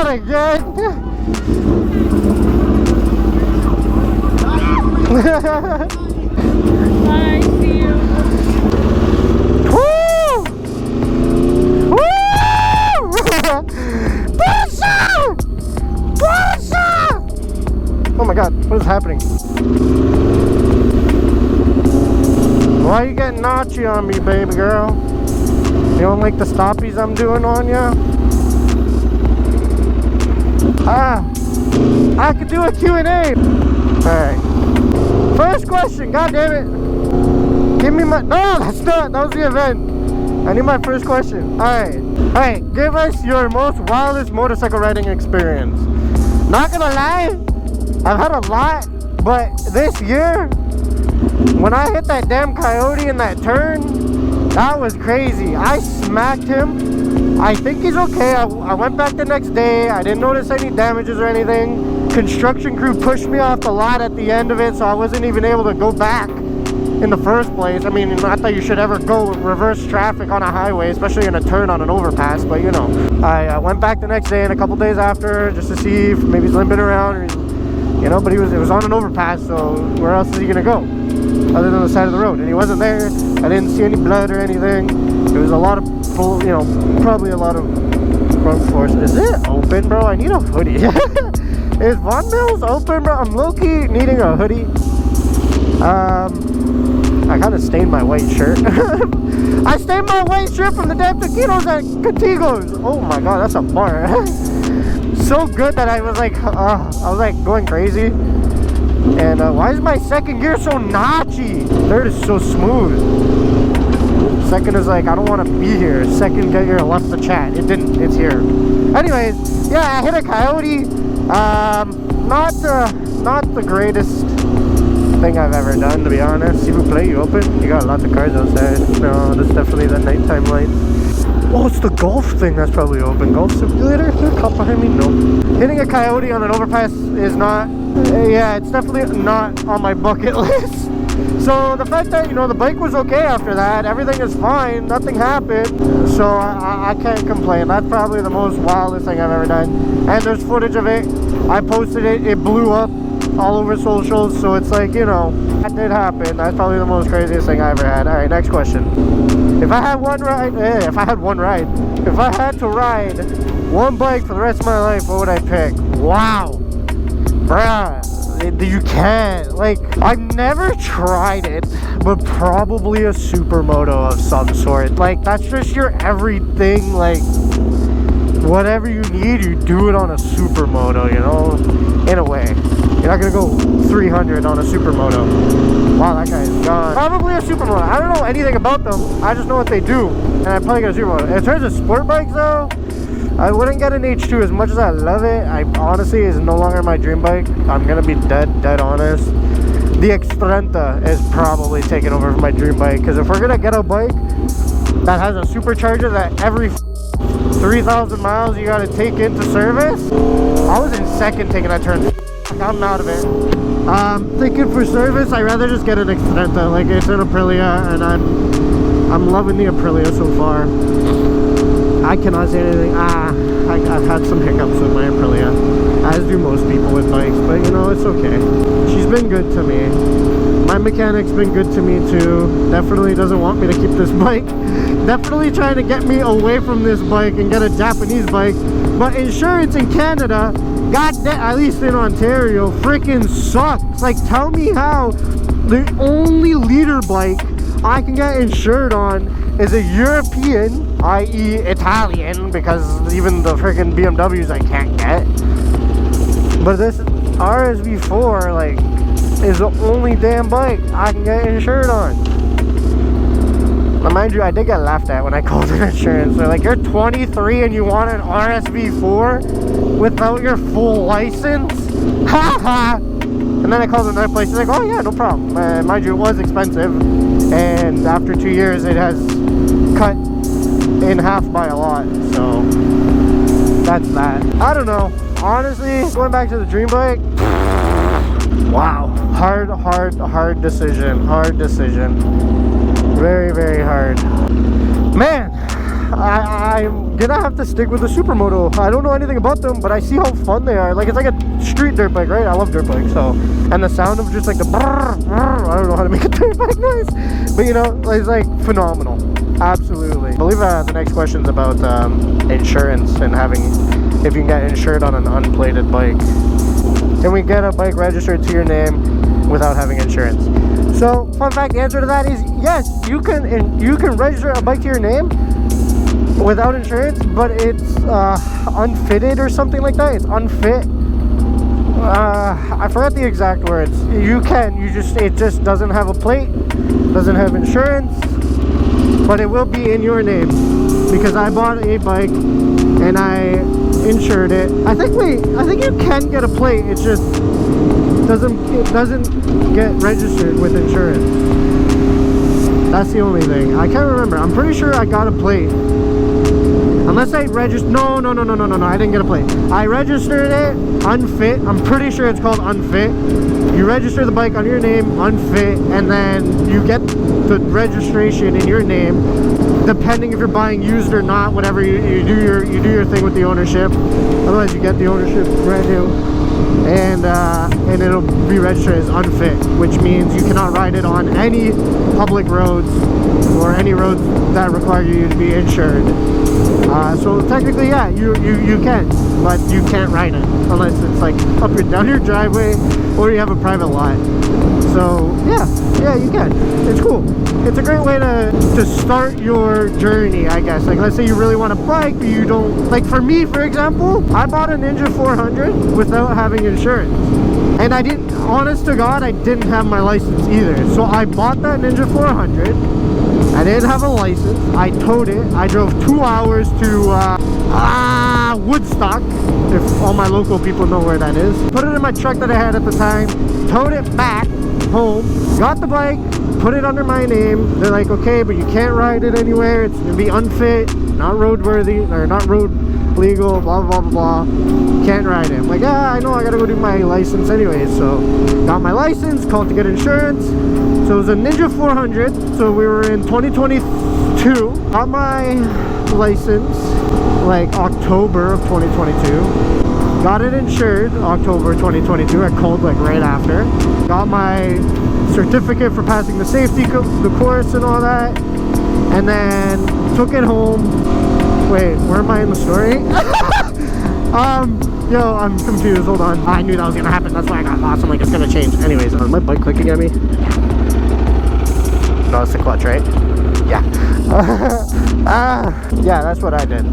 that again. I see you. Woo! Woo! Push! Push! Oh my god, what is happening? Why are you getting naughty on me, baby girl? You don't like the stoppies I'm doing on ya? I could do a Q&A. Alright. First question, god damn it. Give me my... No, that's not. That was the event. I need my first question. Alright, give us your most wildest motorcycle riding experience. Not gonna lie, I've had a lot, but this year, when I hit that damn coyote in that turn, that was crazy. I smacked him. I think he's okay. I went back the next day. I didn't notice any damages or anything. Construction crew pushed me off the lot at the end of it, so I wasn't even able to go back in the first place. I mean, not that you should ever go reverse traffic on a highway, especially in a turn on an overpass, but you know. I went back the next day and a couple days after just to see if maybe he's limping around or he's, you know, but it was on an overpass, so where else is he gonna go other than the side of the road? And he wasn't there. I didn't see any blood or anything. There was a lot of, you know, probably a lot of front force. Is it open, bro? I need a hoodie. Is Von Mills open, bro? I'm low-key needing a hoodie. I kind of stained my white shirt. I stained my white shirt from the damn taquitos at Contigo's. Oh my god, that's a bar. So good that I was like going crazy. And why is my second gear so notchy? Third is so smooth. Second is like, I don't want to be here. Second gear left the chat. It didn't. It's here. Anyways, yeah, I hit a coyote. Not the greatest thing I've ever done, to be honest. See who play you open? You got lots of cars outside. No, that's definitely the nighttime lights. Oh, it's the golf thing that's probably open. Golf simulator? Is there a cop behind me? No. Hitting a coyote on an overpass is not... yeah, it's definitely not on my bucket list. So the fact that, you know, the bike was okay after that, everything is fine, nothing happened. So I can't complain. That's probably the most wildest thing I've ever done. And there's footage of it. I posted it. It blew up all over socials. So it's like, you know, that did happen. That's probably the most craziest thing I ever had. All right, next question. If I had one ride, if I had to ride one bike for the rest of my life, what would I pick? Wow, bruh, you can't. Like, I've never tried it, but probably a supermoto of some sort. Like, that's just your everything. Like, whatever you need, you do it on a supermoto, you know, in a way. You're not gonna go 300 on a supermoto. Wow, that guy's gone. Probably a supermoto. I don't know anything about them. I just know what they do, and I probably get a supermoto. In terms of sport bikes, though, I wouldn't get an H2 as much as I love it. I honestly is no longer my dream bike. I'm gonna be dead honest. The Extrenta is probably taking over for my dream bike, because if we're gonna get a bike that has a supercharger that every 3,000 miles you gotta take into service, I was in second taking that turn. I'm out of it. Thinking for service, I'd rather just get an Extrenta. Like, it's an Aprilia, and I'm loving the Aprilia so far. I cannot say anything. I've had some hiccups with my Aprilia, as do most people with bikes, but you know, it's okay. She's been good to me. My mechanic's been good to me too. Definitely doesn't want me to keep this bike. Definitely trying to get me away from this bike and get a Japanese bike. But insurance in Canada, at least in Ontario, freaking sucks. Like, tell me how the only leader bike I can get insured on is a European, i.e. Italian, because even the freaking BMWs I can't get. But this RSV4, like, is the only damn bike I can get insured on. Now, mind you, I did get laughed at when I called in insurance. They're like, you're 23 and you want an RSV4 without your full license? Ha ha! And then I called another place. They're like, oh yeah, no problem. Mind you, it was expensive. And after 2 years, it has cut in half by a lot. So, that's that. I don't know. Honestly, going back to the dream bike, wow. Hard decision. Hard decision. Very, very hard. Man, I'm gonna have to stick with the Supermoto. I don't know anything about them, but I see how fun they are. Like, it's like a street dirt bike, right? I love dirt bikes, so. And the sound of just like the brrr, brrr, I don't know how to make a dirt bike noise, but you know, it's like phenomenal. Absolutely. I believe the next question is about insurance and having, if you can get insured on an unplated bike. Can we get a bike registered to your name without having insurance? So, fun fact, the answer to that is yes, you can register a bike to your name without insurance, but it's unfitted or something like that. It's unfit. I forgot the exact words. You can, it just doesn't have a plate, doesn't have insurance, but it will be in your name because I bought a bike and I insured it. I think you can get a plate. It just doesn't get registered with insurance. That's the only thing. I can't remember. I'm pretty sure I got a plate. Unless I registered. No, I didn't get a plate. I registered it unfit. I'm pretty sure it's called unfit. You register the bike under your name, unfit, and then you get the registration in your name, depending if you're buying used or not. Whatever, you do your thing with the ownership. Otherwise, you get the ownership brand new, and it'll be registered as unfit, which means you cannot ride it on any public roads or any roads that require you to be insured. So technically, yeah, you can, but you can't ride it unless it's like down your driveway or you have a private lot. So yeah, you can. It's cool. It's a great way to start your journey, I guess. Like, let's say you really want a bike, but you don't, like for me, for example, I bought a Ninja 400 without having insurance. And I didn't, honest to God, I didn't have my license either. So I bought that Ninja 400. I didn't have a license. I towed it. I drove 2 hours to Woodstock, if all my local people know where that is. Put it in my truck that I had at the time. Towed it back home. Got the bike. Put it under my name. They're like, okay, but you can't ride it anywhere. It's gonna be unfit, not roadworthy, or not road legal. Blah blah blah blah. Can't ride it. I'm like, yeah, I know. I gotta go do my license anyways. So got my license. Called to get insurance. So it was a Ninja 400. So we were in 2022. Got my license like October of 2022. Got it insured October 2022. I called like right after. Got my certificate for passing the safety the course and all that. And then took it home. Wait, where am I in the story? Yo, I'm confused. Hold on. I knew that was gonna happen. That's why I got lost. I'm like, it's gonna change. Anyways, is my bike clicking at me? No, it's the clutch, right? Yeah. Yeah, that's what I did.